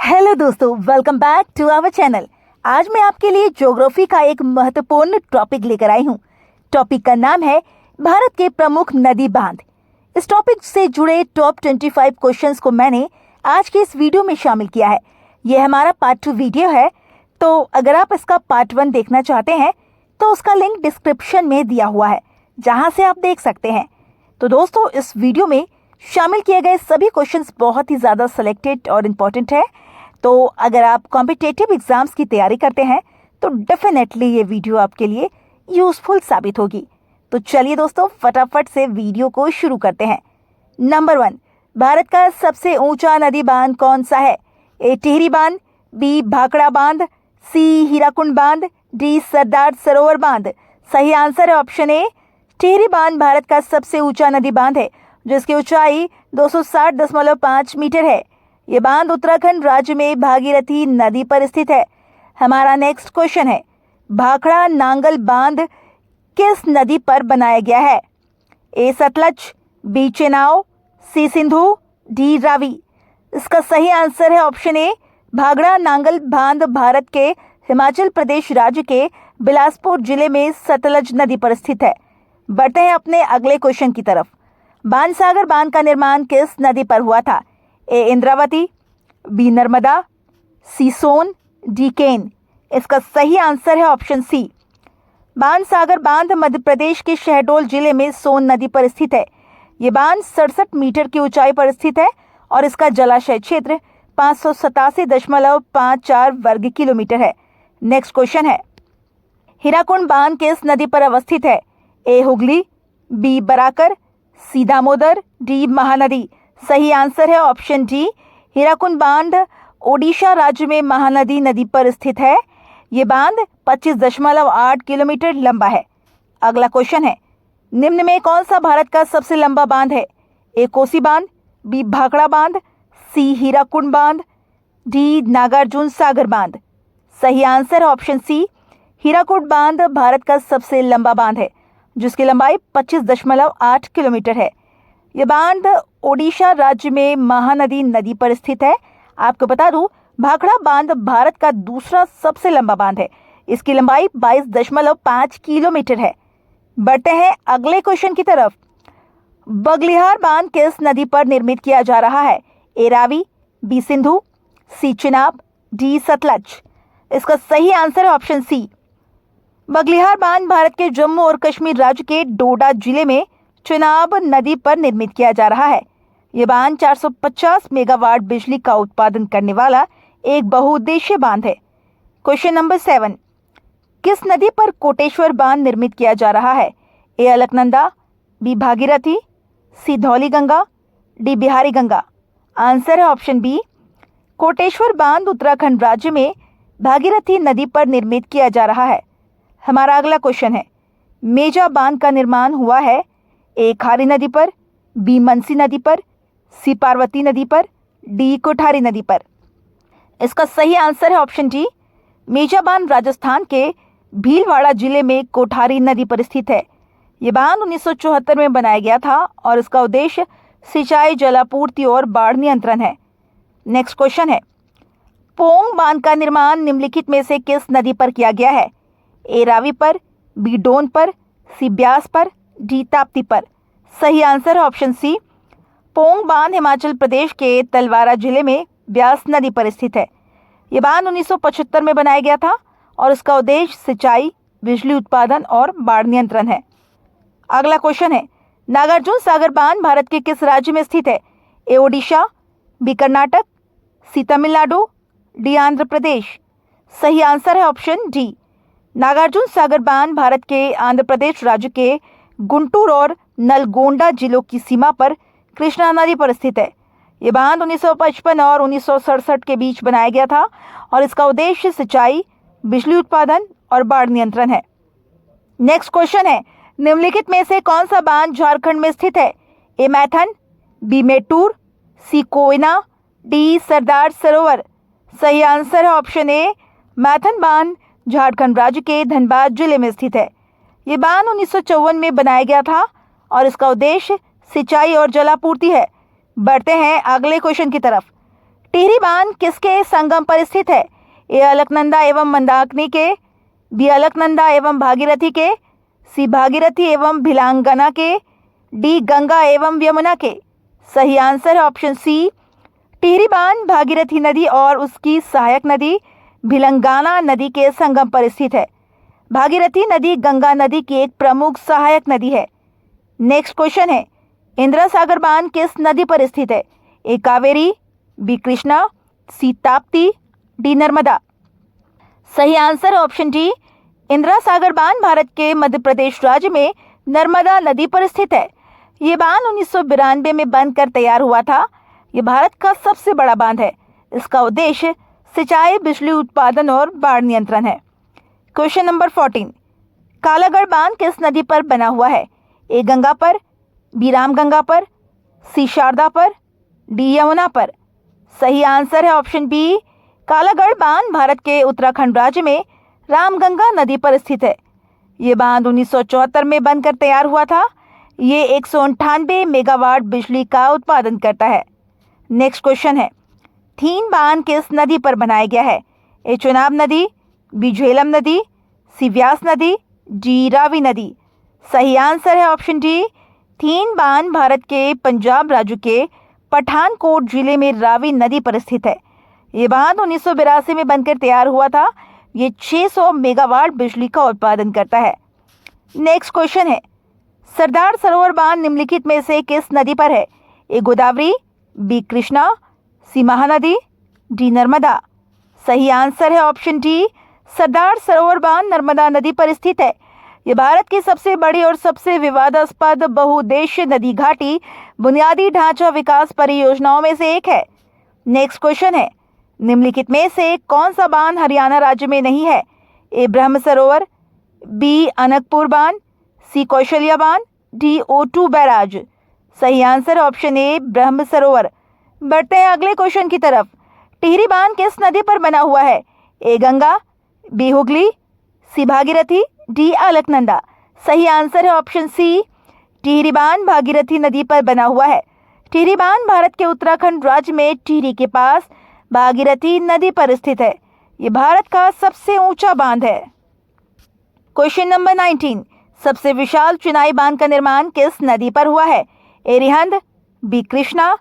Hello दोस्तों, welcome back to our channel. आज मैं आपके लिए ज्योग्राफी का एक महत्वपूर्ण टॉपिक लेकर आई हूँ। टॉपिक का नाम है भारत के प्रमुख नदी बांध। इस टॉपिक से जुड़े टॉप 25 क्वेश्चंस को मैंने आज के इस वीडियो में शामिल किया है। यह हमारा पार्ट 2 वीडियो है, तो अगर आप इसका पार्ट 1 देखना चाहते हैं तो उसका लिंक डिस्क्रिप्शन में दिया हुआ है, जहाँ से आप देख सकते हैं। तो दोस्तों, इस वीडियो में शामिल किए गए सभी क्वेश्चंस बहुत ही ज़्यादा सिलेक्टेड और इम्पोर्टेंट है। तो अगर आप कॉम्पिटिटिव एग्जाम्स की तैयारी करते हैं तो डेफिनेटली ये वीडियो आपके लिए यूजफुल साबित होगी। तो चलिए दोस्तों, फटाफट से वीडियो को शुरू करते हैं। नंबर 1, भारत का सबसे ऊंचा नदी बांध कौन सा है? ए टिहरी बांध, बी भाखड़ा बांध, सी हीराकुंड बांध, डी सरदार सरोवर बांध। सही आंसर है ऑप्शन ए, टिहरी बांध भारत का सबसे ऊंचा नदी बांध है, जिसकी ऊंचाई 260.5 मीटर है। ये बांध उत्तराखंड राज्य में भागीरथी नदी पर स्थित है। हमारा नेक्स्ट क्वेश्चन है, भाखड़ा नांगल बांध किस नदी पर बनाया गया है? ए सतलज, बी चेनाब, सी सिंधु, डी रावी। इसका सही आंसर है ऑप्शन ए, भाखड़ा नांगल बांध भारत के हिमाचल प्रदेश राज्य के बिलासपुर जिले में सतलज नदी पर स्थित है। बढ़ते हैं अपने अगले क्वेश्चन की तरफ। बाणसागर बांध का निर्माण किस नदी पर हुआ था? ए इंद्रावती, बी नर्मदा, सी सोन, डी केन। इसका सही आंसर है ऑप्शन सी, बाणसागर बांध मध्य प्रदेश के शहडोल जिले में सोन नदी पर स्थित है। ये बांध 67 मीटर की ऊंचाई पर स्थित है और इसका जलाशय क्षेत्र 587.54 वर्ग किलोमीटर है। नेक्स्ट क्वेश्चन है, हीराकुंड बांध किस नदी पर अवस्थित है? ए हुगली, बी बराकर, सी दामोदर, डी महानदी। सही आंसर है ऑप्शन डी, हीराकुंड बांध ओडिशा राज्य में महानदी नदी पर स्थित है। ये बांध 25.8 किलोमीटर लंबा है। अगला क्वेश्चन है, निम्न में कौन सा भारत का सबसे लंबा बांध है? ए कोसी बांध, बी भाखड़ा बांध, सी हीराकुंड बांध, डी नागार्जुन सागर बांध। सही आंसर है ऑप्शन सी, हीराकुंड बांध भारत का सबसे लंबा बांध है, जिसकी लंबाई 25.8 किलोमीटर है। ये बांध ओडिशा राज्य में महानदी नदी पर स्थित है। आपको बता दूं, भाखड़ा बांध भारत का दूसरा सबसे लंबा बांध है। इसकी लंबाई 22.5 किलोमीटर है। बढ़ते हैं अगले क्वेश्चन की तरफ। बगलिहार बांध किस नदी पर निर्मित किया जा रहा है? ए रावी, बी सिंधु, सी चेनाब, डी सतलज। इसका सही आंसर है ऑप्शन सी, बगलिहार बांध भारत के जम्मू और कश्मीर राज्य के डोडा जिले में चेनाब नदी पर निर्मित किया जा रहा है। ये बांध 450 मेगावाट बिजली का उत्पादन करने वाला एक बहुउद्देशीय बांध है। क्वेश्चन नंबर 7, किस नदी पर कोटेश्वर बांध निर्मित किया जा रहा है? ए अलकनंदा, बी भागीरथी, सी धौली गंगा, डी बिहारी गंगा। आंसर है ऑप्शन बी, कोटेश्वर बांध उत्तराखंड राज्य में भागीरथी नदी पर निर्मित किया जा रहा है। हमारा अगला क्वेश्चन है, मेजा बांध का निर्माण हुआ है ए खारी नदी पर, बी मनसी नदी पर, सी पार्वती नदी पर, डी कोठारी नदी पर। इसका सही आंसर है ऑप्शन डी, मेजा बांध राजस्थान के भीलवाड़ा जिले में कोठारी नदी पर स्थित है। ये बांध 1974 में बनाया गया था और इसका उद्देश्य सिंचाई, जलापूर्ति और बाढ़ नियंत्रण है। नेक्स्ट क्वेश्चन है, पोंग बांध का निर्माण निम्नलिखित में से किस नदी पर किया गया है? ए रावी पर, बी डोन पर, सी ब्यास पर, डी ताप्ती पर। सही आंसर है ऑप्शन सी, पोंग बांध हिमाचल प्रदेश के तलवारा जिले में ब्यास नदी पर स्थित है। ये बांध 1975 में बनाया गया था और इसका उद्देश्य सिंचाई, बिजली उत्पादन और बाढ़ नियंत्रण है। अगला क्वेश्चन है, नागार्जुन सागर बांध भारत के किस राज्य में स्थित है? ए ओडिशा, बी कर्नाटक, सी तमिलनाडु, डी आंध्र प्रदेश। सही आंसर है ऑप्शन डी, नागार्जुन सागर बांध भारत के आंध्र प्रदेश राज्य के गुंटूर और नलगोंडा जिलों की सीमा पर कृष्णा नदी पर स्थित है। ये बांध 1955 और 1967 के बीच बनाया गया था और इसका उद्देश्य सिंचाई, बिजली उत्पादन और बाढ़ नियंत्रण है। नेक्स्ट क्वेश्चन है, निम्नलिखित में से कौन सा बांध झारखंड में स्थित है? ए मैथन, बी मेटूर, सी कोयना, डी सरदार सरोवर। सही आंसर है ऑप्शन ए, मैथन बांध झारखंड राज्य के धनबाद जिले में स्थित है। ये बांध 1954 में बनाया गया था और इसका उद्देश्य सिंचाई और जलापूर्ति है। बढ़ते हैं अगले क्वेश्चन की तरफ। टिहरी बांध किसके संगम पर स्थित है? ए अलकनंदा एवं मंदाकिनी के, बी अलकनंदा एवं भागीरथी के, सी भागीरथी एवं भिलांगना के, डी गंगा एवं यमुना के। सही आंसर है ऑप्शन सी, टिहरी बांध भागीरथी नदी और उसकी सहायक नदी भिलंगाना नदी के संगम पर स्थित है। भागीरथी नदी गंगा नदी की एक प्रमुख सहायक नदी है। नेक्स्ट क्वेश्चन है, इंदिरा सागर बांध किस नदी पर स्थित है? ए कावेरी, बी कृष्णा, सी ताप्ती, डी नर्मदा। सही आंसर है ऑप्शन डी, इंदिरा सागर बांध भारत के मध्य प्रदेश राज्य में नर्मदा नदी पर स्थित है। ये बांध 1992 में बनकर तैयार हुआ था। ये भारत का सबसे बड़ा बांध है। इसका उद्देश्य सिंचाई, बिजली उत्पादन और बाढ़ नियंत्रण है। क्वेश्चन नंबर 14, कालागढ़ बांध किस नदी पर बना हुआ है? ए गंगा पर, बी रामगंगा पर, सी शारदा पर, डी यमुना पर। सही आंसर है ऑप्शन बी, कालागढ़ बांध भारत के उत्तराखंड राज्य में रामगंगा नदी पर स्थित है। ये बांध 1974 में बनकर तैयार हुआ था। ये 198 मेगावाट बिजली का उत्पादन करता है। नेक्स्ट क्वेश्चन है, थीन बांध किस नदी पर बनाया गया है? ए चेनाब नदी, बी झेलम नदी, सी व्यास नदी, डी रावी नदी। सही आंसर है ऑप्शन डी, थीन बांध भारत के पंजाब राज्य के पठानकोट जिले में रावी नदी पर स्थित है। ये बांध 1982 में बनकर तैयार हुआ था। ये 600 मेगावाट बिजली का उत्पादन करता है। नेक्स्ट क्वेश्चन है, सरदार सरोवर बांध निम्नलिखित में से किस नदी पर है? ए गोदावरी, बी कृष्णा, सी महानदी, डी नर्मदा। सही आंसर है ऑप्शन डी, सरदार सरोवर बांध नर्मदा नदी पर स्थित है। ये भारत की सबसे बड़ी और सबसे विवादास्पद बहुउद्देश्य नदी घाटी बुनियादी ढांचा विकास परियोजनाओं में से एक है। नेक्स्ट क्वेश्चन है, निम्नलिखित में से कौन सा बांध हरियाणा राज्य में नहीं है? ए ब्रह्म सरोवर, बी अनकपुर बांध, सी कौशल्या बांध, डी O2 बैराज। सही आंसर ऑप्शन ए, ब्रह्म सरोवर। बढ़ते हैं अगले क्वेश्चन की तरफ। टिहरी बांध किस नदी पर बना हुआ है? ए गंगा, बी हुगली, सी भागीरथी, डी अलकनंदा। सही आंसर है ऑप्शन सी, टिहरी बांध भागीरथी नदी पर बना हुआ है। टिहरी बांध भारत के उत्तराखंड राज्य में टिहरी के पास भागीरथी नदी पर स्थित है। ये भारत का सबसे ऊंचा बांध है। क्वेश्चन नंबर 19, सबसे विशाल चिनाई बांध का निर्माण किस नदी पर हुआ है? ए रिहंद, बी कृष्णा,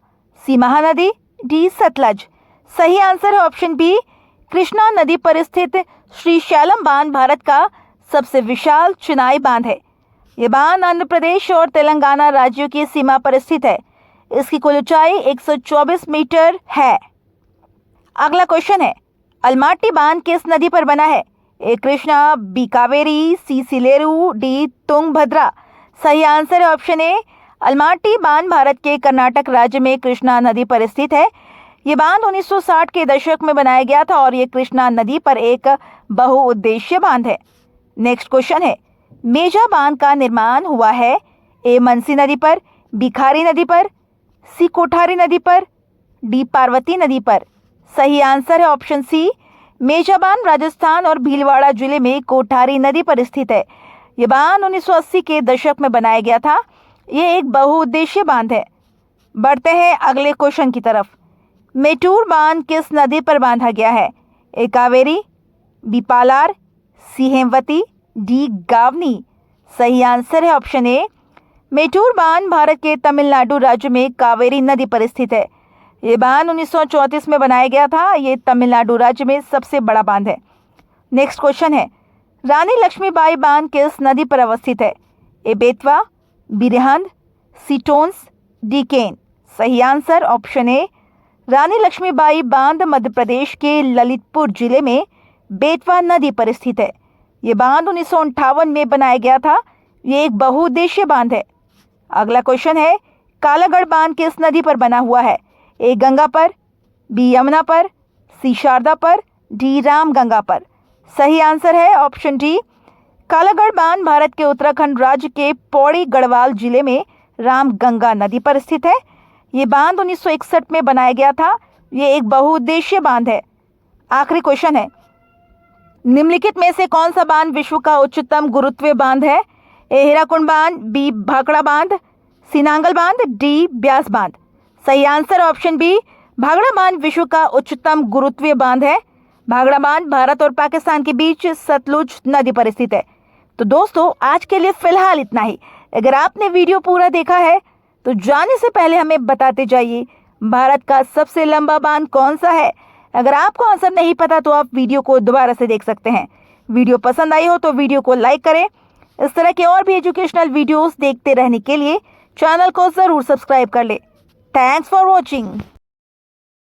सी महानदी, डी सतलज। सही आंसर है ऑप्शन बी, कृष्णा नदी पर स्थित श्री शैलम बांध भारत का सबसे विशाल चिनाई बांध है। ये बांध आंध्र प्रदेश और तेलंगाना राज्यों की सीमा पर स्थित है। इसकी कुल ऊंचाई 124 मीटर है। अगला क्वेश्चन है, अलमाटी बांध किस नदी पर बना है? ए कृष्णा, बी कावेरी, सी सिलेरू, डी तुंगभद्रा। सही आंसर है ऑप्शन ए, अलमाटी बांध भारत के कर्नाटक राज्य में कृष्णा नदी पर स्थित है। ये बांध 1960 के दशक में बनाया गया था और ये कृष्णा नदी पर एक बहुउद्देशीय बांध है। नेक्स्ट क्वेश्चन है, मेजा बांध का निर्माण हुआ है? ए मनसी नदी पर, बी खारी नदी पर, सी कोठारी नदी पर, डी पार्वती नदी पर। सही आंसर है ऑप्शन सी, मेजा बांध राजस्थान और भीलवाड़ा जिले में कोठारी नदी पर स्थित है। ये बांध 1980 के दशक में बनाया गया था। ये एक बहुउद्देशीय बांध है। बढ़ते हैं अगले क्वेश्चन की तरफ। मेटूर बांध किस नदी पर बांधा गया है? ए कावेरी, बी पालार, सी हेमवती, डी गावनी। सही आंसर है ऑप्शन ए, मेटूर बांध भारत के तमिलनाडु राज्य में कावेरी नदी पर स्थित है। ये बांध 1934 में बनाया गया था। ये तमिलनाडु राज्य में सबसे बड़ा बांध है। नेक्स्ट क्वेश्चन है, रानी लक्ष्मीबाई बांध किस नदी पर अवस्थित है? ए बेतवा, बी रिहंद, सी टोंस, डी केन। सही आंसर ऑप्शन ए, रानी लक्ष्मीबाई बांध मध्य प्रदेश के ललितपुर जिले में बेतवा नदी पर स्थित है। ये बांध 1958 में बनाया गया था। ये एक बहुउद्देशीय बांध है। अगला क्वेश्चन है, कालागढ़ बांध किस नदी पर बना हुआ है? ए गंगा पर, बी यमुना पर, सी शारदा पर, डी रामगंगा पर। सही आंसर है ऑप्शन डी, कालागढ़ बांध भारत के उत्तराखंड राज्य के पौड़ी गढ़वाल जिले में रामगंगा नदी पर स्थित है। ये बांध 1961 में बनाया गया था। ये एक बहुउद्देशीय बांध है। आखिरी क्वेश्चन है, निम्नलिखित में से कौन सा बांध विश्व का उच्चतम गुरुत्वीय बांध है? ए हीराकुंड बांध, बी भाखड़ा बांध, सी नांगल बांध, डी ब्यास बांध। सही आंसर ऑप्शन बी, भाखड़ा बांध विश्व का उच्चतम गुरुत्वीय बांध है। भाखड़ा बांध भारत और पाकिस्तान के बीच सतलुज नदी पर स्थित है। तो दोस्तों, आज के लिए फिलहाल इतना ही। अगर आपने वीडियो पूरा देखा है तो जाने से पहले हमें बताते जाइए, भारत का सबसे लंबा बांध कौन सा है। अगर आपको आंसर नहीं पता तो आप वीडियो को दोबारा से देख सकते हैं। वीडियो पसंद आई हो तो वीडियो को लाइक करें। इस तरह के और भी एजुकेशनल वीडियोस देखते रहने के लिए चैनल को जरूर सब्सक्राइब कर ले। Thanks for watching.